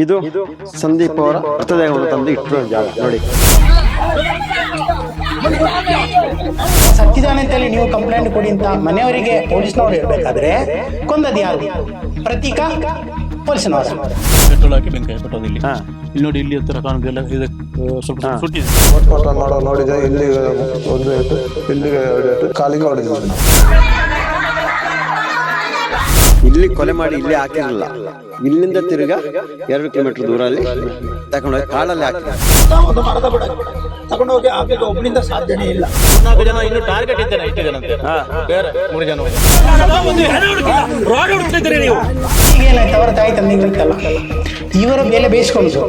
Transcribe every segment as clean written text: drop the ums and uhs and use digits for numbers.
ಇದು ಸಂದೀಪ್ ಅವರ ಮೃತದೇಹವನ್ನು ತಂದು ಇಟ್ಟರು ಜಾಗ ನೋಡಿ. ಸತ್ತಿದ್ದಾನೆ ಅಂತೇಳಿ ನೀವು ಕಂಪ್ಲೇಂಟ್ ಕೊಡಿ ಅಂತ ಮನೆಯವರಿಗೆ ಪೊಲೀಸ್ನವ್ರು ಹೇಳ್ಬೇಕಾದ್ರೆ ಕೊಂದದ್ದು ಯಾರು? ಪ್ರತೀಕ ಪೊಲೀಸ್ನವರು ಪೆಟ್ರೋಲ್ ಹಾಕಿ ಬೆಂಕಿ ಹಾಕಿಬಿಟ್ಟೋದು ಇಲ್ಲಿ. ಇಲ್ಲಿ ನೋಡಿ, ಇಲ್ಲಿ ಹತ್ರ ಕಾಣೋದೆಲ್ಲ ಸ್ವಲ್ಪ ಸುಟ್ಟಿದೆ. ಪೋಸ್ಟ್ಮಾರ್ಟಮ್ ಮಾಡೋ ನೋಡಿದೆ, ಇಲ್ಲಿಗೆ ಒಂದು ಏಟು, ಇಲ್ಲಿಗೆ ಎರಡು ಏಟು, ಕಾಲಿಗೆ ಹೊಡೆದಿದೆ. ಇಲ್ಲಿ ಕೊಲೆ ಮಾಡಿ ಇಲ್ಲಿ ಹಾಕಿರಲಿಲ್ಲ, ಇಲ್ಲಿಂದ ತಿರುಗಾ 2 ಕಿಲೋಮೀಟರ್ ದೂರಲ್ಲಿ ತಗೊಂಡೋಗಿ ಕಾಡಲ್ಲಿ ಹಾಕಿದ್ದಾರೆ. ಒಂದು ಮರದ ಬುಡ ತಗೊಂಡೋಗಿ ಹಾಕಲಿಕ್ಕೆ ಒಬ್ಬನಿಂದ ಸಾಧ್ಯನೇ ಇಲ್ಲ. 4 ಜನ ಇನ್ನು ಟಾರ್ಗೆಟ್ ಇಟ್ಟಿದ್ದಾರಂತೆ, ಬೇರೆ 3 ಜನ ಈಗೇನಾಯ್ತು, ಅವರ ತಾಯಿ ತಂದೆಗಳಿತ್ತಲ್ಲ, ಇವರ ಮೇಲೆ ಬೇಯಿಸ್ಕೊಂಡು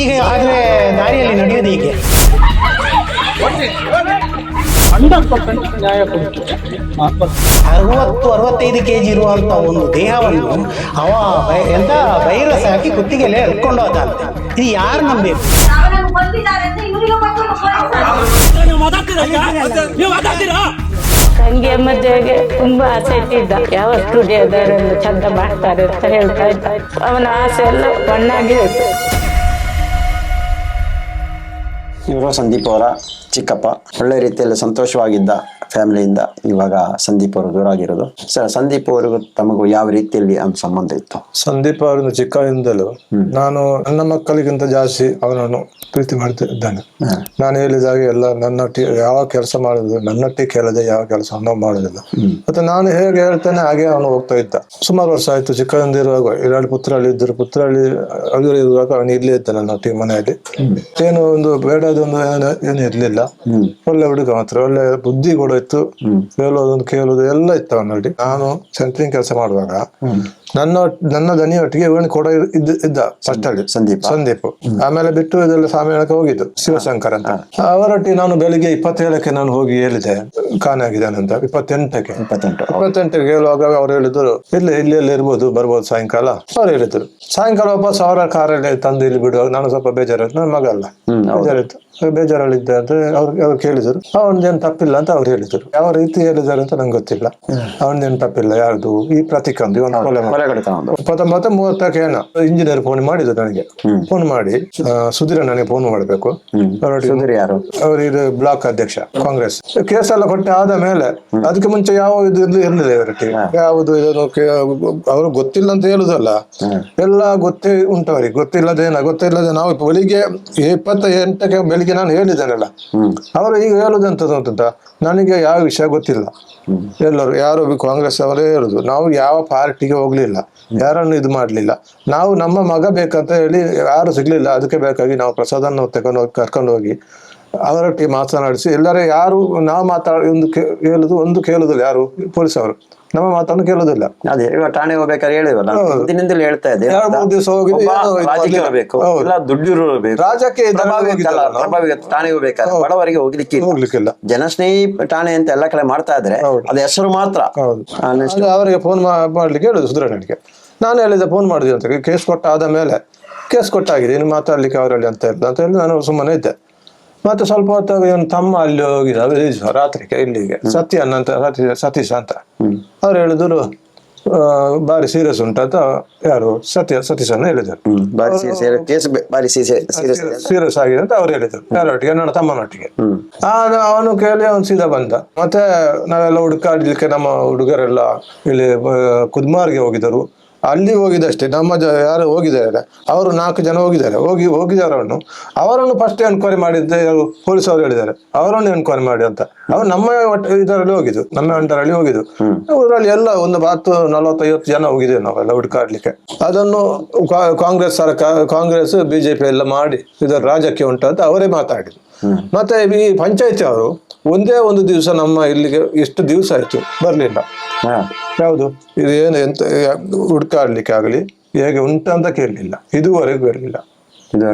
ಈಗ ಆದ್ರೆ ದಾರಿಯಲ್ಲಿ ನಡೆಯೋದು ಹೀಗೆ. 100% ನ್ಯಾಯ ಕೊಡುತ್ತೆ. 60-65 kg ಇರುವಂತ ಒಂದು ದೇಹವನ್ನು ಅವ ಎಂತ ವೈರಸ್ ಹಾಕಿ ಕುತ್ತಿಗೆಲೆ ಎಳ್ಕೊಂಡು ಹೋದಂತೆ. ಇದು ಯಾರು ನಂಬೇಕು? ತಂಗಿಯ ಮದುವೆಗೆ ತುಂಬಾ ಆಸೆ ಇಟ್ಟಿದ್ದ, ಯಾವ ಸ್ಟುಡಿಯೋದವರೆಲ್ಲ ಚಂದ ಮಾಡ್ತಾರೆ ಅಂತ ಹೇಳ್ತಾ ಇದ್ದ. ಅವನ ಆಸೆ ಎಲ್ಲ ಮಣ್ಣಾಗಿ ಹೋಯ್ತು. ಇವರು ಸಂದೀಪ್ ಅವರ ಚಿಕ್ಕಪ್ಪ. ಒಳ್ಳೆ ರೀತಿಯಲ್ಲಿ ಸಂತೋಷವಾಗಿದ್ದ ಫ್ಯಾಮಿಲಿಯಿಂದ ಇವಾಗ ಸಂದೀಪ್ ಅವರು ದೂರ ಆಗಿರೋದು. ಸಂದೀಪ್ ಅವರಿಗೂ ತಮಗೂ ಯಾವ ರೀತಿಯಲ್ಲಿ ಸಂಬಂಧ ಇತ್ತು? ಸಂದೀಪ್ ಅವರನ್ನು ಚಿಕ್ಕದಿಂದಲೂ ನಾನು ನನ್ನ ಮಕ್ಕಳಿಗಿಂತ ಜಾಸ್ತಿ ಅವನನ್ನು ಪ್ರೀತಿ ಮಾಡ್ತಿದ್ದಾನೆ. ನಾನು ಹೇಳಿದಾಗೆ ಎಲ್ಲ ನನ್ನೊಟ್ಟಿಗೆ ಯಾವ ಕೆಲಸ ಮಾಡುದು, ನನ್ನೊಟ್ಟಿಗೆ ಕೇಳದೆ ಯಾವ ಕೆಲಸವನ್ನು ಮಾಡುದಿಲ್ಲ. ಮತ್ತೆ ನಾನು ಹೇಗೆ ಹೇಳ್ತೇನೆ ಹಾಗೆ ಅವನು ಹೋಗ್ತಾ ಇದ್ದ. ಸುಮಾರು ವರ್ಷ ಆಯ್ತು. ಚಿಕ್ಕದಿಂದ ಇರುವಾಗ 2 ಪುತ್ರರಲ್ಲಿ ಇದ್ದರು. ಪುತ್ರರಲ್ಲಿ ಅವರು ಇರುವಾಗ ಅವನು ಇಲ್ಲೇ ಇದ್ದ ನನ್ನೊಟ್ಟಿಗೆ ಮನೆಯಲ್ಲಿ. ಏನು ಒಂದು ಬೇಡದೊಂದು ಏನು ಇರ್ಲಿಲ್ಲ. ಒಳ್ಳೆ ಹುಡುಗ ಮಾತ್ರ, ಒಳ್ಳೆ ಬುದ್ಧಿ ಕೂಡ ಇತ್ತು. ಹೇಳೋದೊಂದು ಕೇಳೋದು ಎಲ್ಲ ಇತ್ತು ಅವನಲ್ಲಿ. ನಾನು ಸೆಂಟ್ರಿಂಗ್ ಕೆಲಸ ಮಾಡುವಾಗ ನನ್ನ ದನಿಯೊಟ್ಟಿಗೆ ಇವನು ಕೂಡ ಇದ್ದ ಫಸ್ಟ್ ಅಲ್ಲಿ ಸಂದೀಪ್. ಆಮೇಲೆ ಬಿಟ್ಟು ಇದೆಲ್ಲ ಸಾಮೇಳಕ್ಕೆ ಹೋಗಿದ್ದು ಶಿವಶಂಕರ್ ಅಂತ. ಅವರೊಟ್ಟಿಗೆ ನಾನು ಬೆಳಿಗ್ಗೆ 27ಕ್ಕೆ ನಾನು ಹೋಗಿ ಹೇಳಿದೆ ಕಾಣಾಗಿದ್ದಾನೆ ಅಂತ. 28ಕ್ಕೆ ಹೇಳುವಾಗ ಅವ್ರು ಹೇಳಿದ್ರು ಇಲ್ಲಿ ಇರ್ಬೋದು, ಬರ್ಬೋದು ಸಾಯಂಕಾಲ. ಅವ್ರು ಹೇಳಿದ್ರು ಸಾಯಂಕಾಲ ವಾಪಸ್ ಅವರ ಕಾರಲ್ಲಿ ತಂದು ಇಲ್ಲಿ ಬಿಡುವಾಗ ನಾನು ಸ್ವಲ್ಪ ಬೇಜಾರಾಯ್ತು. ನನ್ನ ಮಗ ಅಲ್ಲ, ಬೇಜಾರಾಯ್ತು. ಬೇಜಾರಲ್ಲಿದ್ದೆ ಅಂತ ಅವ್ರು ಕೇಳಿದ್ರು. ಅವನದೇನು ತಪ್ಪಿಲ್ಲ ಅಂತ ಅವ್ರು ಹೇಳಿದ್ರು. ಯಾವ ರೀತಿ ಹೇಳಿದಾರೆ ಅಂತ ನಂಗೆ ಗೊತ್ತಿಲ್ಲ. ಅವನದೇನು ತಪ್ಪಿಲ್ಲ. ಯಾರ್ದು ಈ ಪ್ರತಿಕಂದು ಇವನು ಕೊಲೆ 19:30ಕ್ಕೆ ಏನೋ ಇಂಜಿನಿಯರ್ ಫೋನ್ ಮಾಡಿದ್ರು ನನಗೆ. ಫೋನ್ ಮಾಡಿ ಸುಧೀರ ನನಗೆ ಫೋನ್ ಮಾಡ್ಬೇಕು. ಅವರು ಇದು ಬ್ಲಾಕ್ ಅಧ್ಯಕ್ಷ ಕಾಂಗ್ರೆಸ್. ಕೇಸ್ ಎಲ್ಲ ಕೊಟ್ಟೆ ಆದ ಮೇಲೆ ಅದಕ್ಕೆ ಮುಂಚೆ ಯಾವ ಇದು ಇರ್ಲಿಲ್ಲ ಇವರೊಟ್ಟಿಗೆ. ಯಾವುದು ಇದನ್ನು ಅವ್ರು ಗೊತ್ತಿಲ್ಲ ಅಂತ ಹೇಳುದಲ್ಲ, ಎಲ್ಲ ಗೊತ್ತೇ ಉಂಟು ಅವ್ರಿಗೆ. ಗೊತ್ತಿಲ್ಲದೆ ನಾವು ಬೆಳಿಗ್ಗೆ 28ಕ್ಕೆ ಬೆಳಿಗ್ಗೆ ನಾನು ಹೇಳಿದ್ದೇನಲ್ಲ, ಅವರು ಈಗ ಹೇಳುದಂತದ್ದು ಅಂತ ನನಗೆ ಯಾವ ವಿಷಯ ಗೊತ್ತಿಲ್ಲ. ಎಲ್ಲರೂ ಯಾರು ಕಾಂಗ್ರೆಸ್ ಅವರೇ ಹೇಳುದು. ನಾವು ಯಾವ ಪಾರ್ಟಿಗೆ ಹೋಗ್ಲಿಲ್ಲ, ಯಾರನ್ನು ಇದು ಮಾಡ್ಲಿಲ್ಲ. ನಾವು ನಮ್ಮ ಮಗ ಬೇಕಂತ ಹೇಳಿ ಯಾರು ಸಿಗ್ಲಿಲ್ಲ. ಅದಕ್ಕೆ ಬೇಕಾಗಿ ನಾವು ಪ್ರಸಾದನ್ನು ಕರ್ಕೊಂಡು ಹೋಗಿ ಅವರೊಟ್ಟಿಗೆ ಮಾತನಾಡಿಸಿ ಎಲ್ಲರೂ ಯಾರು ನಾವು ಒಂದು ಕೇಳುದಿಲ್ಲ. ಯಾರು ಪೊಲೀಸ್ ಅವರು ನಮ್ಮ ಮಾತನ್ನು ಕೇಳುದಿಲ್ಲ. ಅದೇ ಇವಾಗ ಠಾಣೆ ಹೋಗ್ಬೇಕಾದ್ರೆ ಹೇಳಿವಲ್ಲ, ಹಿಂದಿನಿಂದಲೂ ಹೇಳ್ತಾ ಇದ್ದೆ 2-3 ದಿವಸ ಹೋಗಿ ದುಡ್ಡು ಇರಬೇಕು, ರಾಜಕ್ಕೆ ಠಾಣೆ ಹೋಗ್ಬೇಕಾದ್ರೆ ಬಡವರಿಗೆ ಹೋಗ್ಲಿಕ್ಕಿಲ್ಲ. ಜನಸ್ನೇಹಿ ಠಾಣೆ ಅಂತ ಎಲ್ಲ ಕಡೆ ಮಾಡ್ತಾ ಇದ್ರೆ ಅದ ಹೆಸರು ಮಾತ್ರ. ಅವರಿಗೆ ಫೋನ್ ಮಾಡ್ಲಿಕ್ಕೆ ಹೇಳುದು ಸುಧಾರಣೆಗೆ. ನಾನು ಹೇಳಿದೆ ಫೋನ್ ಮಾಡಿದೆ ಅಂತ. ಕೇಸ್ ಕೊಟ್ಟಾದ ಮೇಲೆ ಕೇಸ್ ಕೊಟ್ಟಾಗಿದೆ, ಇನ್ನು ಮಾತಾಡ್ಲಿಕ್ಕೆ ಅವರಲ್ಲಿ ಅಂತ ಇಲ್ಲ ಅಂತ ಹೇಳಿ ನಾನು ಸುಮ್ಮನೆ ಇದ್ದೆ. ಮತ್ತೆ ಸ್ವಲ್ಪ ಹೊತ್ತಾಗ ಇವನು ತಮ್ಮ ಅಲ್ಲಿ ಹೋಗಿದ್ದ ರಾತ್ರಿಗೆ ಇಲ್ಲಿಗೆ ಸತೀಶ್ ಅಂತ. ಅವ್ರು ಹೇಳಿದ್ರು ಬಾರಿ ಸೀರಿಯಸ್ ಉಂಟಂತ. ಯಾರು ಸತೀಶ್ ಅನ್ನ ಹೇಳಿದ್ರು ಸೀರಿಯಸ್ ಆಗಿದೆ ಅಂತ ಅವ್ರು ಹೇಳಿದ್ರು. ಯಾರೊಟ್ಟಿಗೆ? ನನ್ನ ತಮ್ಮನೊಟ್ಟಿಗೆ. ಅವನು ಕೇಳಿ ಅವನು ಸೀದಾ ಬಂದ. ಮತ್ತೆ ನಾವೆಲ್ಲ ಹುಡುಕಾಡ್ಲಿಕ್ಕೆ ನಮ್ಮ ಹುಡುಗರೆಲ್ಲ ಇಲ್ಲಿ ಕುದ್ಮಾರ್ಗೆ ಹೋಗಿದರು. ಅಲ್ಲಿ ಹೋಗಿದಷ್ಟೇ. ನಮ್ಮ ಯಾರು ಹೋಗಿದ್ದಾರೆ ಅವರು 4 ಜನ ಹೋಗಿದ್ದಾರೆ. ಅವರನ್ನು ಫಸ್ಟ್ ಎನ್ಕ್ವೈರಿ ಮಾಡಿದ್ದೆ ಪೊಲೀಸ್ ಅವರು ಹೇಳಿದ್ದಾರೆ. ಅವರನ್ನು ಎನ್ಕ್ವೈರಿ ಮಾಡಿ ಅಂತ. ಅವ್ರು ನಮ್ಮ ಇದರಲ್ಲಿ ಹೋಗಿದ್ದು, ನಮ್ಮ ಅಂಡರಲ್ಲಿ ಹೋಗಿದ್ದು. ಊರಲ್ಲಿ ಎಲ್ಲ ಒಂದು 40-50 ಜನ ಹೋಗಿದ್ದೇವೆ ನಾವೆಲ್ಲ ಹುಡುಕಾಡ್ಲಿಕ್ಕೆ. ಅದನ್ನು ಕಾಂಗ್ರೆಸ್ ಬಿಜೆಪಿ ಎಲ್ಲ ಮಾಡಿ ಇದರ ರಾಜಕೀಯ ಉಂಟು ಅಂತ ಅವರೇ ಮಾತಾಡಿದ್ರು. ಮತ್ತೆ ಈ ಪಂಚಾಯತಿ ಅವರು ಒಂದೇ ಒಂದು ದಿವಸ ನಮ್ಮ ಇಲ್ಲಿಗೆ ಎಷ್ಟು ದಿವಸ ಆಯ್ತು ಬರ್ಲಿಲ್ಲ. ಯಾವುದು ಇದು ಏನು ಎಂತ ಹುಡುಕಾಡ್ಲಿಕ್ಕೆ ಆಗಲಿ ಹೇಗೆ ಉಂಟಂತ ಕೇಳಲಿಲ್ಲ, ಇದುವರೆಗೂ ಬರಲಿಲ್ಲ.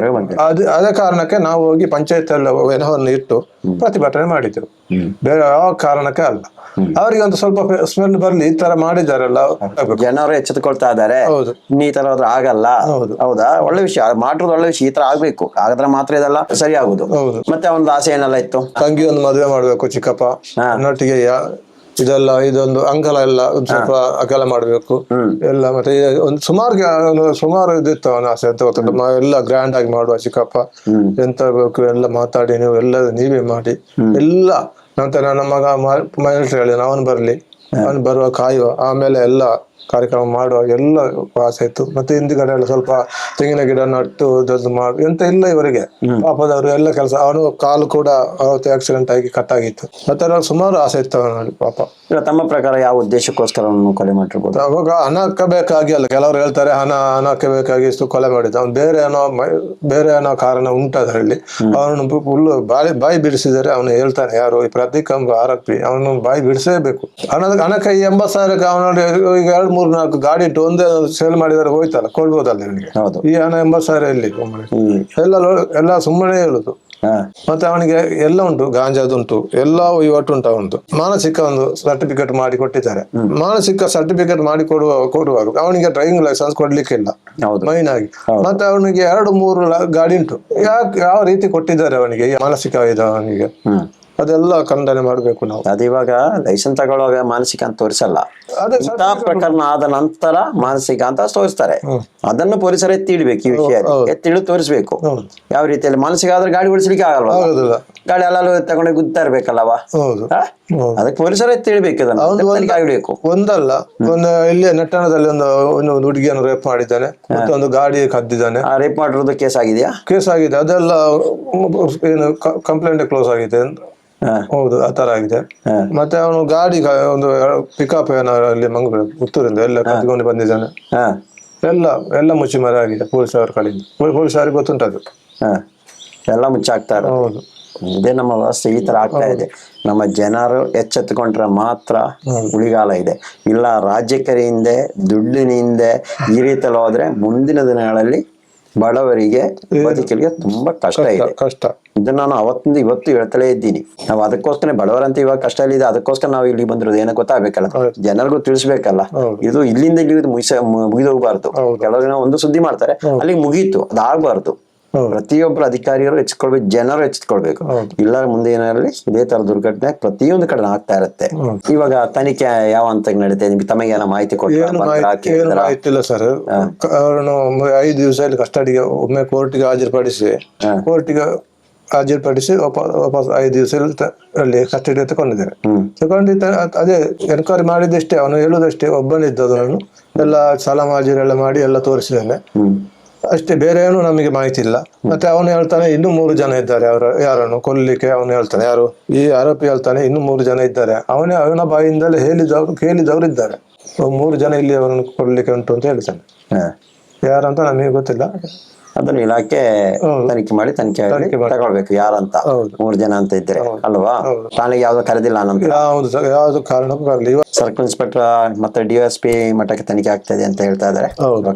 ಅದೇ ಕಾರಣಕ್ಕೆ ನಾವು ಹೋಗಿ ಪಂಚಾಯತ್ ಎಲ್ಲ ವೆನವನ್ನು ಇಟ್ಟು ಪ್ರತಿಭಟನೆ ಮಾಡಿದ್ದೆವು, ಬೇರೆ ಯಾವ ಕಾರಣಕ್ಕೆ ಅಲ್ಲ. ಅವರಿಗೆ ಒಂದು ಸ್ವಲ್ಪ ಸ್ಮೆಲ್ ಬರ್ಲಿ, ಈ ತರ ಮಾಡಿದಾರಲ್ಲ, ಜನರು ಎಚ್ಚೆತ್ತುಕೊಳ್ತಾ ಇದ್ದಾರೆ. ಈ ತರ ಹೋದ್ರೆ ಆಗಲ್ಲ. ಹೌದಾ? ಒಳ್ಳೆ ವಿಷಯ, ಮಾಡೋದು ಒಳ್ಳೆ ವಿಷಯ. ಈ ತರ ಆಗ್ಬೇಕು, ಹಾಗಾದ್ರೆ ಮಾತ್ರ ಇದೆಲ್ಲ ಸರಿ ಆಗುದು. ಮತ್ತೆ ಒಂದು ಆಸೆ ಏನೆಲ್ಲ ಇತ್ತು? ತಂಗಿ ಒಂದು ಮದುವೆ ಮಾಡ್ಬೇಕು ಚಿಕ್ಕಪ್ಪ ನೊಟ್ಟಿಗೆ ಇದೊಂದು ಅಂಗಲ ಎಲ್ಲ ಒಂದ್ ಸ್ವಲ್ಪ ಅಗಲ ಮಾಡ್ಬೇಕು ಎಲ್ಲ. ಮತ್ತೆ ಒಂದು ಸುಮಾರು ಇದಿತ್ತು ಅವನ ಆಸೆ ಅಂತ ಗೊತ್ತುಂಟು. ಎಲ್ಲ ಗ್ರ್ಯಾಂಡ್ ಆಗಿ ಮಾಡುವ ಚಿಕ್ಕಪ್ಪ, ಎಂತ ಬೇಕು ಎಲ್ಲ ಮಾತಾಡಿ ನೀವು ಎಲ್ಲ ನೀವೇ ಮಾಡಿ ಎಲ್ಲ. ನಂತರ ನನ್ನ ಮಗ ಮನೇಲಿ ಹೇಳಿ ಅವನು ಬರ್ಲಿ, ಅವನು ಬರುವ ಕಾಯುವ, ಆಮೇಲೆ ಎಲ್ಲ ಕಾರ್ಯಕ್ರಮ ಮಾಡುವ ಎಲ್ಲ ಆಸೆ ಇತ್ತು. ಮತ್ತೆ ಹಿಂದಿಗಡೆ ಎಲ್ಲ ಸ್ವಲ್ಪ ತೆಂಗಿನ ಗಿಡ ನಟ್ಟು ದೊಡ್ಡ ಮಾಡಿ ಎಂತ ಇಲ್ಲ ಇವರಿಗೆ ಪಾಪದವರು ಎಲ್ಲ ಕೆಲಸ. ಅವನು ಕಾಲು ಕೂಡ ಅವತ್ತು ಆಕ್ಸಿಡೆಂಟ್ ಆಗಿ ಕಟ್ಟಾಗಿತ್ತು. ಮತ್ತೆ ಸುಮಾರು ಆಸೆ ಇತ್ತು ಅವನಲ್ಲಿ ಪಾಪ. ತಮ್ಮ ಪ್ರಕಾರ ಯಾವ ಉದ್ದೇಶಕ್ಕೋಸ್ಕರ ಅವನು ಕೊಲೆ ಮಾಡಿರ್ಬೋದು? ಅವಾಗ ಹಣಕ್ಕೆ ಬೇಕಾಗಿ ಅಲ್ಲ, ಕೆಲವರು ಹೇಳ್ತಾರೆ ಹಣಕ್ಕೆ ಬೇಕಾಗಿ ಇಷ್ಟು ಕೊಲೆ ಮಾಡಿದ್ದ. ಅವ್ನು ಬೇರೆ ಏನೋ ಕಾರಣ ಉಂಟದ್ರಲ್ಲಿ. ಅವನು ಫುಲ್ ಬಾಯಿ ಬಿಡಿಸಿದರೆ ಅವನು ಹೇಳ್ತಾನೆ, ಯಾರು ಈ ಪ್ರತೀಕ್ ಎಂಬ ಆರೋಪಿ, ಅವನು ಬಾಯಿ ಬಿಡಿಸಲೇಬೇಕು. ಹಣಕ್ಕೆ 80,000 ಅವನಲ್ಲಿ ಈಗ 2-3-4 ಗಾಡಿ ಇಟ್ಟು ಒಂದೇ ಸೇಲ್ ಮಾಡಿದರೆ ಹೋಯ್ತಲ್ಲ, ಕೊಡ್ಬೋದಲ್ಲ ಇವನಿಗೆ. ಈ ಹಣ 80,000 ಎಲ್ಲಿ ಎಲ್ಲ ಸುಮ್ಮನೆ ಹೇಳುದು. ಮತ್ತೆ ಅವನಿಗೆ ಎಲ್ಲ ಉಂಟು, ಗಾಂಜಾದುಂಟು, ಎಲ್ಲ ವಹಿವಾಟು ಉಂಟು. ಅವನು ಮಾನಸಿಕ ಒಂದು ಸರ್ಟಿಫಿಕೇಟ್ ಮಾಡಿ ಕೊಟ್ಟಿದ್ದಾರೆ. ಮಾನಸಿಕ ಸರ್ಟಿಫಿಕೇಟ್ ಮಾಡಿ ಕೊಡುವಾಗ ಅವನಿಗೆ ಡ್ರೈವಿಂಗ್ ಲೈಸೆನ್ಸ್ ಕೊಡ್ಲಿಕ್ಕಿಲ್ಲ ಮೈನ್ ಆಗಿ. ಮತ್ತೆ ಅವನಿಗೆ 2-3 ಗಾಡಿ ಉಂಟು. ಯಾವ ರೀತಿ ಕೊಟ್ಟಿದ್ದಾರೆ ಅವನಿಗೆ ಮಾನಸಿಕ ಅವನಿಗೆ? ಅದೆಲ್ಲ ಖಂಡನೆ ಮಾಡ್ಬೇಕು ನಾವು. ಅದು ಇವಾಗ ಲೈಸೆನ್ಸ್ ತಗೊಳ್ಳುವಾಗ ಮಾನಸಿಕ ಅಂತ ತೋರಿಸಲ್ಲ, ಇಂತಹ ಪ್ರಕರಣ ಆದ ನಂತರ ಮಾನಸಿಕ ಅಂತ ತೋರಿಸ್ತಾರೆ. ಅದನ್ನು ಪೊಲೀಸರು ಎತ್ತಿಡ್ಬೇಕು, ಈ ವಿಷಯ ಎತ್ತಿಡು ತೋರಿಸ್ಬೇಕು. ಯಾವ ರೀತಿಯಲ್ಲಿ ಮಾನಸಿಕ ಆದ್ರೆ ಗಾಡಿ ಓಡಿಸ್ಲಿಕ್ಕೆ ಆಗಲ್ವಾ? ಗಾಡಿ ಅಲ್ಲೂ ತಗೊಂಡು ಗುದ್ತಾ ಇರ್ಬೇಕಲ್ಲವಾ? ಅದಕ್ಕೆ ಪೊಲೀಸರು ಎತ್ತಿಡ್ಬೇಕು, ಆಗಬೇಕು. ಒಂದಲ್ಲ ಇಲ್ಲಿ ನೆಟ್ಟಣದಲ್ಲಿ ಒಂದು ಹುಡುಗಿಯನ್ನು ರೇಪ್ ಮಾಡಿದ್ದಾನೆ, ಮತ್ತೆ ಒಂದು ಗಾಡಿ ಕದ್ದಿದ್ದಾನೆ. ರೇಪ್ ಮಾಡಿರೋದು ಕೇಸ್ ಆಗಿದೆಯಾ? ಕೇಸ್ ಆಗಿದೆ, ಅದೆಲ್ಲ ಏನು ಕಂಪ್ಲೇಂಟ್ ಕ್ಲೋಸ್ ಆಗಿದೆ. ಹೌದು, ಆ ತರ ಆಗಿದೆ. ಮತ್ತೆ ಅವನು ಗಾಡಿ ಒಂದು ಪಿಕಪ್ ಏನಲ್ಲಿ ಮಂಗಳೂರು ಪುತ್ತೂರಿಂದ ಎಲ್ಲ ಕತ್ಕೊಂಡು ಬಂದಿದ್ದಾನೆ. ಎಲ್ಲ ಮುಚ್ಚಿಮರೆ ಆಗಿದೆ ಪೊಲೀಸರ ಕಡೆಯಿಂದ. ಪೊಲೀಸರಿಗೆ ಗೊತ್ತುಂಟದು, ಎಲ್ಲ ಮುಚ್ಚಾಕ್ತಾರೆ. ಹೌದು, ಇದೇ ನಮ್ಮ ವ್ಯವಸ್ಥೆ ಈ ತರ ಆಗ್ತಾ ಇದೆ. ನಮ್ಮ ಜನರು ಎಚ್ಚೆತ್ತುಕೊಂಡ್ರೆ ಮಾತ್ರ ಉಳಿಗಾಲ ಇದೆ. ಇಲ್ಲ ರಾಜ್ಯಕರಿಂದ ದುಡ್ಡಿನಿಂದ ಈ ರೀತಿಯಲ್ಲಿ ಹೋದ್ರೆ ಮುಂದಿನ ದಿನಗಳಲ್ಲಿ ಬಡವರಿಗೆ ಬದುಕಲಿಗೆ ತುಂಬಾ ಕಷ್ಟ ಇದೆ. ಇದನ್ನ ನಾನು ಅವತ್ತಿಂದ ಇವತ್ತು ಹೇಳ್ತಲೇ ಇದ್ದೀನಿ. ನಾವು ಅದಕ್ಕೋಸ್ಕರ ಬಡವರಂತ ಇವಾಗ ಕಷ್ಟ ಇದೆ, ಅದಕ್ಕೋಸ್ಕರ ನಾವು ಇಲ್ಲಿ ಬಂದಿರೋದು ಏನೋ ಗೊತ್ತಾಗಬೇಕಲ್ಲ, ಜನರಿಗೂ ತಿಳಿಸ್ಬೇಕಲ್ಲ. ಇದು ಇಲ್ಲಿಂದ ಇಲ್ಲಿ ಮುಗಿದೋಗ್ಬಾರ್ದು. ಕೆಲವರು ಒಂದು ಸುದ್ದಿ ಮಾಡ್ತಾರೆ, ಅಲ್ಲಿಗೆ ಮುಗೀತು, ಅದಾಗಬಾರ್ದು. ಪ್ರತಿಯೊಬ್ಬರು ಅಧಿಕಾರಿಗಳು ಎಚ್ಚೆತ್ಕೊಳ್ಬೇಕು, ಜನರು ಎಚ್ಚೆತ್ಕೊಳ್ಬೇಕು. ಇಲ್ಲ ಮುಂದೆ ಏನಾಗಲಿ ಇದೇ ತರ ದುರ್ಘಟನೆ ಪ್ರತಿಯೊಂದು ಕಡೆ ಆಗ್ತಾ ಇರುತ್ತೆ. ಇವಾಗ ತನಿಖೆ ಯಾವ ಹಂತಕ್ಕೆ ನಡೀತೆ? ನಿಮ್ಗೆ ತಮಗೆ ಏನೋ ಮಾಹಿತಿ ಮಾಹಿತಿ ಇಲ್ಲ ಸರ್. ಅವರನ್ನು 5 ದಿವಸ ಕಸ್ಟಡಿಗೆ ಒಮ್ಮೆ ಕೋರ್ಟಿಗೆ ಹಾಜರುಪಡಿಸಿ ವಾಪಸ್ 5 ದಿವಸ ಅಲ್ಲಿ ಕಸ್ಟಡಿ ತಗೊಂಡಿದ್ದಾರೆ. ಅದೇ ಎನ್ಕ್ವೈರಿ ಮಾಡಿದಷ್ಟೇ, ಅವನು ಹೇಳುದಷ್ಟೇ, ಒಬ್ಬನಿದ್ದದನ್ನು ಎಲ್ಲ ಸಲಾಂ ಹಾಜರೆಲ್ಲ ಮಾಡಿ ಎಲ್ಲ ತೋರಿಸಿದ್ದಾನೆ ಅಷ್ಟೇ, ಬೇರೆ ಏನು ನಮಗೆ ಮಾಹಿತಿ ಇಲ್ಲ. ಮತ್ತೆ ಅವನು ಹೇಳ್ತಾನೆ ಇನ್ನೂ 3 ಜನ ಇದ್ದಾರೆ ಯಾರನ್ನು ಕೊಲ್ಲಿಕ್ಕೆ. ಅವನು ಹೇಳ್ತಾನೆ, ಯಾರು ಈ ಆರೋಪಿ ಹೇಳ್ತಾನೆ ಇನ್ನೂ 3 ಜನ ಇದ್ದಾರೆ. ಅವನ ಬಾಯಿಂದಲೇ ಕೇಳಿದವರು ಇದ್ದಾರೆ, 3 ಜನ ಇಲ್ಲಿ ಅವರನ್ನು ಕೊಲ್ಲಿಕ್ಕೆ ಉಂಟು ಅಂತ ಹೇಳ್ತಾನೆ. ಯಾರಂತ ನಮಗೆ ಗೊತ್ತಿಲ್ಲ. ಅದನ್ನು ಇಲಾಖೆ ತನಿಖೆ ಮಾಡಿ ತನಿಖೆ ತಗೊಳ್ಬೇಕು ಯಾರಂತ. 3 ಜನ ಅಂತ ಇದ್ರೆ ಅಲ್ವಾ? ಠಾಣೆಗೆ ಯಾವ್ದು ಕರೆದಿಲ್ಲ ನಮ್ಗೆ, ಯಾವ್ದು ಕಾರಣಕ್ಕೂ ಕರಲಿ. ಸರ್ಕಲ್ ಇನ್ಸ್ಪೆಕ್ಟರ್ ಮತ್ತೆ DSP ಮಟ್ಟಕ್ಕೆ ತನಿಖೆ ಆಗ್ತಾ ಇದೆ ಅಂತ ಹೇಳ್ತಾ ಇದಾರೆ.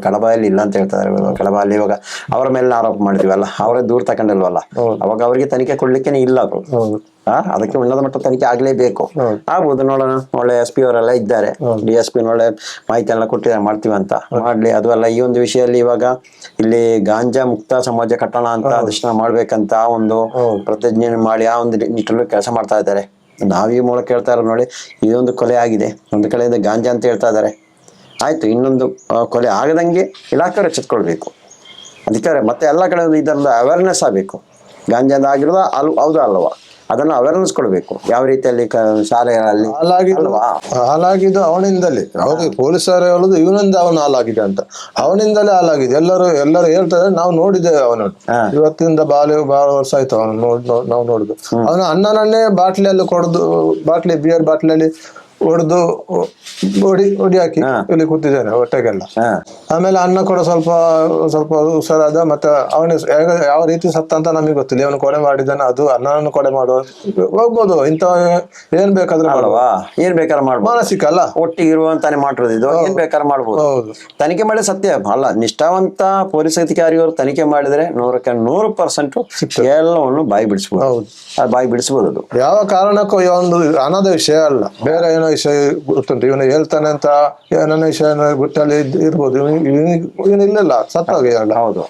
ಕಡಬಲ್ಲಿ ಇಲ್ಲ ಅಂತ ಹೇಳ್ತಾ ಇದಾರೆ. ಕಡಬಲ್ಲಿ ಇವಾಗ ಅವರ ಮೇಲೆ ಆರೋಪ ಮಾಡಿದ್ವಲ್ಲ, ಅವರೇ ದೂರ ತಗೊಂಡಿಲ್ವಲ್ಲ, ಅವಾಗ ಅವರಿಗೆ ತನಿಖೆ ಕೊಡ್ಲಿಕ್ಕೆ ಇಲ್ಲ ಅದು. ಅದಕ್ಕೆ ಉನ್ನತ ಮಟ್ಟ ತನಿಖೆ ಆಗ್ಲೇಬೇಕು. ಆಗ್ಬೋದು, ನೋಡೋಣ. ಒಳ್ಳೆ SP ಅವರೆಲ್ಲ ಇದ್ದಾರೆ, DSP ಒಳ್ಳೆ ಮಾಹಿತಿ ಎಲ್ಲ ಕೊಟ್ಟಿದ್ದಾರೆ, ಮಾಡ್ತೀವಿ ಅಂತ ಮಾಡ್ಲಿ. ಅದು ಅಲ್ಲ, ಈ ಒಂದು ವಿಷಯದಲ್ಲಿ ಇವಾಗ ಇಲ್ಲಿ ಗಾಂಜಾ ಮುಕ್ತ ಸಮಾಜ ಕಟ್ಟೋಣ ಅಂತ ದರ್ಶನ ಮಾಡ್ಬೇಕಂತ ಒಂದು ಪ್ರತಿಜ್ಞೆ ಮಾಡಿ ಆ ಒಂದು ನಿಟ್ಟಿನಲ್ಲಿ ಕೆಲಸ ಮಾಡ್ತಾ ಇದ್ದಾರೆ. ನಾವ್ ಈ ಮೂಲಕ ಹೇಳ್ತಾ ಇರೋ ನೋಡಿ, ಇದೊಂದು ಕೊಲೆ ಆಗಿದೆ, ಒಂದು ಕಡೆಯಿಂದ ಗಾಂಜಾ ಅಂತ ಹೇಳ್ತಾ ಇದ್ದಾರೆ. ಆಯ್ತು, ಇನ್ನೊಂದು ಕೊಲೆ ಆಗದಂಗೆ ಇಲಾಖೆಯವರು ಎಚ್ಚೆತ್ಕೊಳ್ಬೇಕು, ಅಧಿಕಾರಿ ಮತ್ತೆ ಎಲ್ಲ ಕಡೆ ಇದರಿಂದ ಅವೇರ್ನೆಸ್ ಆಗಬೇಕು. ಗಾಂಜಾದ ಆಗಿರೋದು ಹೌದು ಅಲ್ವಾ, ಅದನ್ನ ಅವೇರ್ನೆಸ್ ಕೊಡ್ಬೇಕು. ಯಾವ ರೀತಿಯಲ್ಲಿ ಶಾಲೆಗಳಲ್ಲಿ ಹಾಲಾಗಿದ್ದು ಅವನಿಂದಲೇ. ಅವಾಗ ಪೊಲೀಸರು ಹೇಳುದು ಇವನಿಂದ ಅವನು ಹಾಲಾಗಿದೆ ಅಂತ, ಅವನಿಂದಲೇ ಹಾಲಾಗಿದೆ. ಎಲ್ಲರೂ ಹೇಳ್ತಾರೆ, ನಾವು ನೋಡಿದ್ದೇವೆ ಅವನನ್ನು. ಇವತ್ತಿಂದ ಬಾಳ ವರ್ಷ ಆಯ್ತು ಅವನು ನಾವು ನೋಡುದು. ಅವನು ಅಣ್ಣನನ್ನೇ ಬಾಟ್ಲಿಯಲ್ಲಿ ಬಿಯರ್ ಬಾಟ್ಲಿಯಲ್ಲಿ ಹೊಡೆದು ಹೊಡಿ ಹಾಕಿ ಇಲ್ಲಿ ಕೂತಿದ್ದಾನೆ ಹೊಟ್ಟೆಗೆಲ್ಲ. ಆಮೇಲೆ ಅನ್ನ ಕೂಡ ಸ್ವಲ್ಪ ಹುಷಾರಾದ. ಮತ್ತೆ ಅವನು ಯಾವ ರೀತಿ ಸತ್ತ ಅಂತ ನಮಗೆ ಗೊತ್ತಿಲ್ಲ. ಅವನು ಕೊಲೆ ಮಾಡಿದ್ದಾನೆ, ಅದು ಅನ್ನನನ್ನು ಕೊಲೆ ಮಾಡುವ ಹೋಗ್ಬೋದು. ಇಂಥ ಏನ್ ಬೇಕಾದ್ರೆ ಮಾಡ್ಬೋದು, ಮಾನಸಿಕ ಅಲ್ಲ, ಒಟ್ಟಿಗೆ ಇರುವಂತಾನೆ ಮಾಡಿರೋದು ಇದು. ಏನ್ ಬೇಕಾದ್ರೆ ಮಾಡ್ಬೋದು. ತನಿಖೆ ಮಾಡಿ ಸತ್ಯ ಅಲ್ಲ, ನಿಷ್ಠಾವಂತ ಪೊಲೀಸ್ ಅಧಿಕಾರಿಯವರು ತನಿಖೆ ಮಾಡಿದ್ರೆ 100% ಎಲ್ಲವನ್ನು ಬಾಯಿ ಬಿಡಿಸ್ಬೋದು. ಅದು ಯಾವ ಕಾರಣಕ್ಕೂ ಒಂದು ಹಣದ ವಿಷಯ ಅಲ್ಲ, ಬೇರೆ ಏನೋ ವಿಷಯ ಗೊತ್ತುಂಟು. ಇವನು ಹೇಳ್ತಾನೆ ಅಂತ ನನ್ನ ವಿಷಯ ಗುಟ್ಟಲ್ಲಿ ಇರ್ಬೋದು. ಇವನು ಇಲ್ಲ ಸತ್ತಾಗ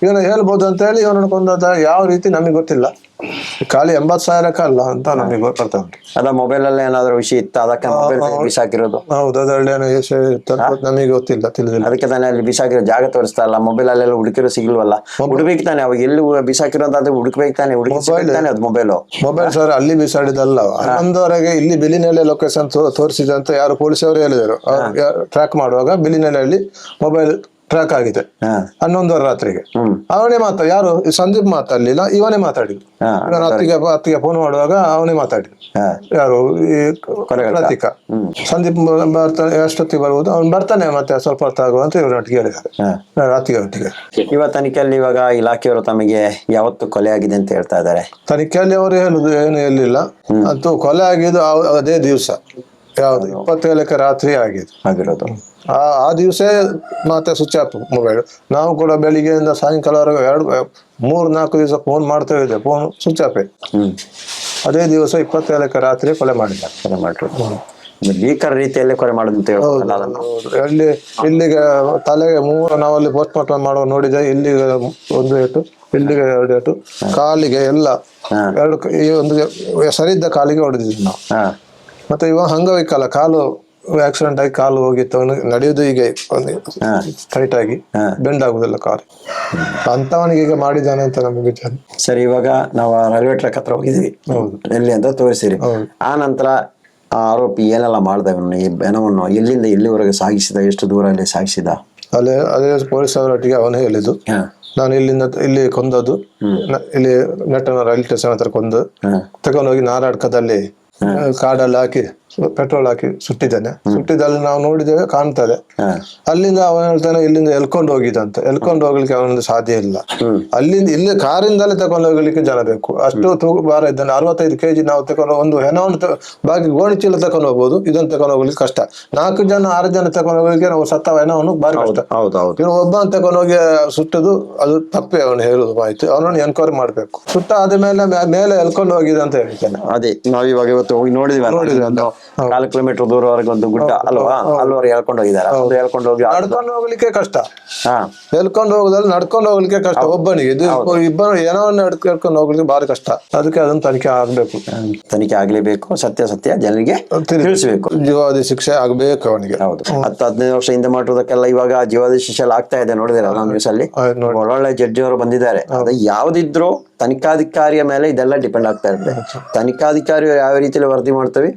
ಇವನು ಹೇಳ್ಬೋದು ಅಂತ ಹೇಳಿ ಇವನನ್ನು ಕೊಂದ ಯಾವ ರೀತಿ ನಮಗೆ ಗೊತ್ತಿಲ್ಲ. ಖಾಲಿ 80,000 ಅಲ್ಲ ಅಂತ ನಮಗೆ ಬರ್ತಾ ಉಂಟು. ಅದ ಮೊಬೈಲ್ ಅಲ್ಲಿ ಏನಾದ್ರು ವಿಷಯ ಇತ್ತು ಅದಕ್ಕೆ ಮೊಬೈಲ್ ಬಿಸಾಕಿರೋದು? ಹೌದು, ಅದರಲ್ಲಿ ಏನೋ ವಿಷಯ ಇತ್ತು ಅಂತ ನಮಗೆ ಗೊತ್ತಿಲ್ಲ, ತಿಳಿದಿಲ್ಲ. ಅದಕ್ಕೆ ತಾನೇ ಅಲ್ಲಿ ಬಿಸಾಕಿರೋ ಜಾಗ ತೋರಿಸ್ತಾ ಇಲ್ಲ, ಮೊಬೈಲ್ ಅಲ್ಲೆಲ್ಲ ಹುಡುಕಿರೋ ಸಿಗ್ಲ್ವಲ್ಲ, ಹುಡುಕ್ಬೇಕು ತಾನೆ ಅವಾಗ ಎಲ್ಲಿ ಬಿಸಾಕಿರೋ ಅಂತ ಹುಡುಕ್ಬೇಕು ತಾನೆ, ತಾನೆ ಅದು ಮೊಬೈಲ್ ಸರ್ ಅಲ್ಲಿ ಬಿಸಾಡಿದಲ್ಲ. 11ವರೆಗೆ ಇಲ್ಲಿ ಬಿಲಿನೆಲೆ ಲೊಕೇಶನ್ ತೋರಿಸಿದೆ ಅಂತ ಯಾರು ಪೊಲೀಸವರು ಹೇಳಿದರು. ಟ್ರ್ಯಾಕ್ ಮಾಡುವಾಗ ಬಿಲಿನೆಲೆಯಲ್ಲಿ ಮೊಬೈಲ್ ಟ್ರ್ಯಾಕ್ ಆಗಿದೆ 11 ರಾತ್ರಿಗೆ. ಅವನೇ ಯಾರು ಸಂದೀಪ್ ಮಾತಾಡ್ಲಿಲ್ಲ, ಇವನೇ ಮಾತಾಡಿದ್ರು. ಅತ್ತಿಗೆ ಫೋನ್ ಮಾಡುವಾಗ ಅವನೇ ಮಾತಾಡಿದ್ರು. ಯಾರು ಈ ಪ್ರತೀಕ. ಸಂದೀಪ್ ಬರ್ತಾನೆ, ಎಷ್ಟೊತ್ತಿಗೆ ಬರ್ಬೋದು, ಅವ್ನು ಬರ್ತಾನೆ ಮತ್ತೆ ಸ್ವಲ್ಪ ಹೊತ್ತು ಆಗುವಂತ ಇವ್ರೊಟ್ಟಿಗೆ ಹೇಳಿದ್ದಾರೆ, ರಾತ್ರಿಗೆ ಒಟ್ಟಿಗೆ. ಇವಾಗ ತನಿಖೆಯಲ್ಲಿ ಇವಾಗ ಇಲಾಖೆಯವರು ತಮಗೆ ಯಾವತ್ತು ಕೊಲೆ ಆಗಿದೆ ಅಂತ ಹೇಳ್ತಾ ಇದ್ದಾರೆ. ತನಿಖೆಯಲ್ಲಿ ಅವರು ಹೇಳುದು ಏನು ಹೇಳಿಲ್ಲ, ಅಂತೂ ಕೊಲೆ ಆಗಿದ್ದು ಅದೇ ದಿವಸ, ಯಾವ್ದು 27ಕ್ಕೆ ರಾತ್ರಿ ಆಗಿರೋದು. ಆ ದಿವಸ ಮತ್ತೆ ಸ್ವಿಚ್ ಆಫ್ ಮೊಬೈಲ್. ನಾವು ಕೂಡ ಬೆಳಿಗ್ಗೆಯಿಂದ ಸಾಯಂಕಾಲವರೆಗೆ 3-4 ದಿವಸ ಫೋನ್ ಮಾಡ್ತಾ ಇದ್ದೆ, ಫೋನ್ ಸ್ವಿಚ್ ಆಫ್. ಅದೇ ದಿವಸ 27ಕ್ಕೆ ರಾತ್ರಿ ಕೊಲೆ ಮಾಡಿದ್ರು. ಭೀಕರ ರೀತಿಯಲ್ಲೇ ಕೊಲೆ ಮಾಡೋದು ಅಂತ ಹೇಳಿ ಇಲ್ಲಿಗೆ ತಲೆಗೆ ನಾವಲ್ಲಿ ಪೋಸ್ಟ್ ಮಾರ್ಟಮ್ ಮಾಡುವ ನೋಡಿದ್ರೆ ಇಲ್ಲಿಗೆ 1 ಏಟು, ಇಲ್ಲಿಗೆ 2 ಏಟು, ಕಾಲಿಗೆ ಎಲ್ಲ 2 ಈ ಒಂದು ಸರಿದ್ದ ಕಾಲಿಗೆ ಹೊಡೆದಿದ್ವಿ ನಾವು. ಮತ್ತೆ ಇವಾಗ ಅಂಗವೈಕಲ, ಕಾಲು ಆಕ್ಸಿಡೆಂಟ್ ಆಗಿ ಕಾಲು ಹೋಗಿತ್ತು, ನಡೆಯುವುದು ಈಗ ಟೈಟ್ ಆಗಿ ಬೆಂಡ್ ಆಗುದಿಲ್ಲ ಕಾಲು. ಅಂತವನಿಗೆ ಈಗ ಮಾಡಿದ್ದಾನೆ ಅಂತ ನಮಗೆ ವಿಚಾರ. ಸರಿ, ಇವಾಗ ನಾವು ರೈಲ್ವೆ ಟ್ರ್ಯಾಕ್ ಹತ್ರ ಹೋಗಿದ್ವಿ, ಎಲ್ಲಿ ಅಂತ ತೋರಿಸಿರಿ. ಆ ನಂತರ ಆ ಆರೋಪಿ ಏನೆಲ್ಲ ಮಾಡ್ದ, ಈ ಬೆನವನ್ನು ಎಲ್ಲಿಂದ ಎಲ್ಲಿವರೆಗೆ ಸಾಗಿಸಿದ, ಎಷ್ಟು ದೂರ ಅಲ್ಲಿ ಸಾಗಿಸಿದ? ಅದೇ ಪೊಲೀಸ್ ಅವರೊಟ್ಟಿಗೆ ಅವನೇ ಹೇಳಿದ್ದು, ನಾನು ಇಲ್ಲಿಂದ ಇಲ್ಲಿ ಕೊಂದದ್ದು, ಇಲ್ಲಿ ನೆಟ್ಟನ ರೈಲ್ವೆ ಸ್ಟೇಷನ್ ಹತ್ರ ಕೊಂದು ತಗೊಂಡೋಗಿ ನಾರಾಡ್ಕದಲ್ಲಿ ಕಾಡಲ್ಲಿ ಹಾಕಿ ಪೆಟ್ರೋಲ್ ಹಾಕಿ ಸುಟ್ಟಿದ್ದಾನೆ. ಸುಟ್ಟಿದಲ್ಲಿ ನಾವು ನೋಡಿದ್ದೇವೆ, ಕಾಣ್ತದೆ. ಅಲ್ಲಿಂದ ಅವನು ಹೇಳ್ತಾನೆ ಇಲ್ಲಿಂದ ಎಲ್ಕೊಂಡು ಹೋಗಿದಂತ. ಎಲ್ಕೊಂಡು ಹೋಗ್ಲಿಕ್ಕೆ ಅವನಿಂದ ಸಾಧ್ಯ ಇಲ್ಲ. ಅಲ್ಲಿಂದ ಇಲ್ಲಿ ಕಾರಿಂದಲೇ ತಗೊಂಡು ಹೋಗ್ಲಿಕ್ಕೆ ಜನ ಬೇಕು. ಅಷ್ಟು ಭಾರ ಇದ್ದಾನೆ, 65 kg. ನಾವು ತಗೊಂಡು ಒಂದು ಹೆಣವನ್ನು ಬಾಕಿ ಗೋಣಿ ಚೀಲ ತಗೊಂಡು ಹೋಗ್ಬೋದು, ಇದನ್ನು ತಗೊಂಡು ಹೋಗ್ಲಿಕ್ಕೆ ಕಷ್ಟ. 4 ಜನ 6 ಜನ ತಗೊಂಡು ಹೋಗ್ಲಿಕ್ಕೆ ನಾವು ಸತ್ತ ಹೆಣವನ್ನು ಬಾರಿ ಕಷ್ಟ. ಒಬ್ಬನ ತಗೊಂಡು ಹೋಗಿ ಸುಟ್ಟದು ಅದು ತಪ್ಪೇ ಅವನು ಹೇಳುದು ಮಾಹಿತಿ. ಅವನನ್ನು ಎನ್ಕ್ವೈರಿ ಮಾಡ್ಬೇಕು. ಸುಟ್ಟ ಆದ್ಮೇಲೆ ಮೇಲೆ ಎಲ್ಕೊಂಡು ಹೋಗಿದೆ ಅಂತ ಹೇಳ್ತಾನೆ. ಅದೇ ನಾವು ಇವಾಗ ಇವತ್ತು ಹೋಗಿ ನೋಡಿದ್ವಿ, 4 ಕಿಲೋಮೀಟರ್ ದೂರವರೆಗೆ ಒಂದು ಗುಡ್ಡ ಅಲ್ವಾ, ಅಲ್ಲಿವರೆಗೆ ಹೇಳ್ಕೊಂಡು ಹೋಗಿದ್ದಾರೆ. ಹೇಳ್ಕೊಂಡು ಹೋಗಿ ನಡ್ಕೊಂಡು ಹೋಗ್ಲಿಕ್ಕೆ ಕಷ್ಟ, ಹೇಳ್ಕೊಂಡು ಹೋಗುದಲ್ಲಿ ನಡ್ಕೊಂಡು ಹೋಗ್ಲಿಕ್ಕೆ ಕಷ್ಟ ಒಬ್ಬನಿಗೆ. ಇದು ಇಬ್ಬರು ಏನೋ ಹೇಳ್ಕೊಂಡು ಹೋಗ್ಲಿಕ್ಕೆ ಬಾರಿ ಕಷ್ಟ. ಅದಕ್ಕೆ ಅದನ್ನ ತನಿಖೆ ಆಗ್ಬೇಕು, ತನಿಖೆ ಆಗ್ಲೇಬೇಕು. ಸತ್ಯ ಜನರಿಗೆ ತಿಳಿಸ್ಬೇಕು. ಜೀವಾವಧಿ ಶಿಕ್ಷೆ ಆಗ್ಬೇಕು ಅವನಿಗೆ. ಹೌದು, 10-15 ವರ್ಷ ಹಿಂದೆ ಮಾಡಿರೋದಕ್ಕೆಲ್ಲ ಇವಾಗ ಜೀವಾವಧಿ ಶಿಕ್ಷೆ ಆಗ್ತಾ ಇದೆ. ನೋಡಿದಿರಲ್ಲ ನ್ಯೂಸ್ ಅಲ್ಲಿ, ಒಳ್ಳೊಳ್ಳೆ ಜಡ್ಜಿ ಅವರು ಬಂದಿದ್ದಾರೆ. ಅದು ಯಾವ್ದಿದ್ರು ತನಿಖಾಧಿಕಾರಿಯ ಮೇಲೆ ಇದೆಲ್ಲ ಡಿಪೆಂಡ್ ಆಗ್ತಾ ಇರುತ್ತೆ. ತನಿಖಾಧಿಕಾರಿ ಯಾವ ರೀತಿಯಲ್ಲಿ ವರದಿ ಮಾಡ್ತೇವೆ,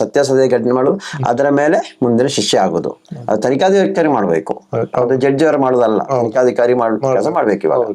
ಸತ್ಯಾಸತ್ಯ ಘಟನೆ ಮಾಡೋದು, ಅದರ ಮೇಲೆ ಮುಂದಿನ ಶಿಕ್ಷೆ ಆಗೋದು. ಅದು ತನಿಖಾಧಿಕಾರಿ ಮಾಡ್ಬೇಕು, ಅದು ಜಡ್ಜಿ ಅವರು ಮಾಡೋದಲ್ಲ. ತನಿಖಾಧಿಕಾರಿ ಕೆಲಸ ಮಾಡ್ಬೇಕು ಇವಾಗ.